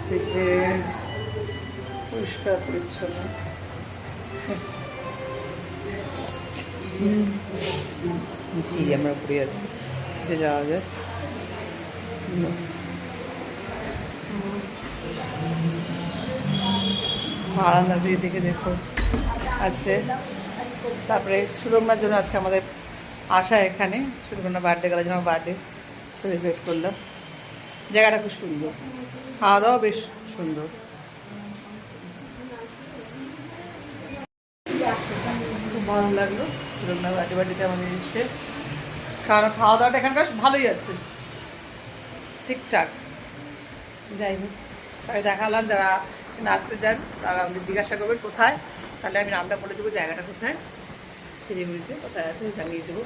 দেখে পরিষ্কার পরিচ্ছন্ন। সিঁড়ি আমরা উপরে আছি, যে যাওয়া যায়। বারান্দা দিয়ে দেখে দেখো আছে। তারপরে সুরমনার জন্য আজকে আমাদের আসা এখানে, সুরমনা বার্থডে গেলার জন্য বার্থডে সেলিব্রেট করলাম। জায়গাটা খুব সুন্দর, খাওয়া দাওয়া বেশ সুন্দর। খুব ভালো লাগলো সুরমনার বার্থডেতে আমাদের এসে, কারণ খাওয়া দাওয়াটা এখানকার ভালোই আছে, ঠিকঠাক। যাই হোক, তাই দেখালাম। যারা নাচতে যান তারা আমাদের জিজ্ঞাসা করবেন কোথায়, তাহলে আমি নামটা বলে দেবো জায়গাটা কোথায়, শিলিগুড়িতে কোথায় আছে জানিয়ে দেবো।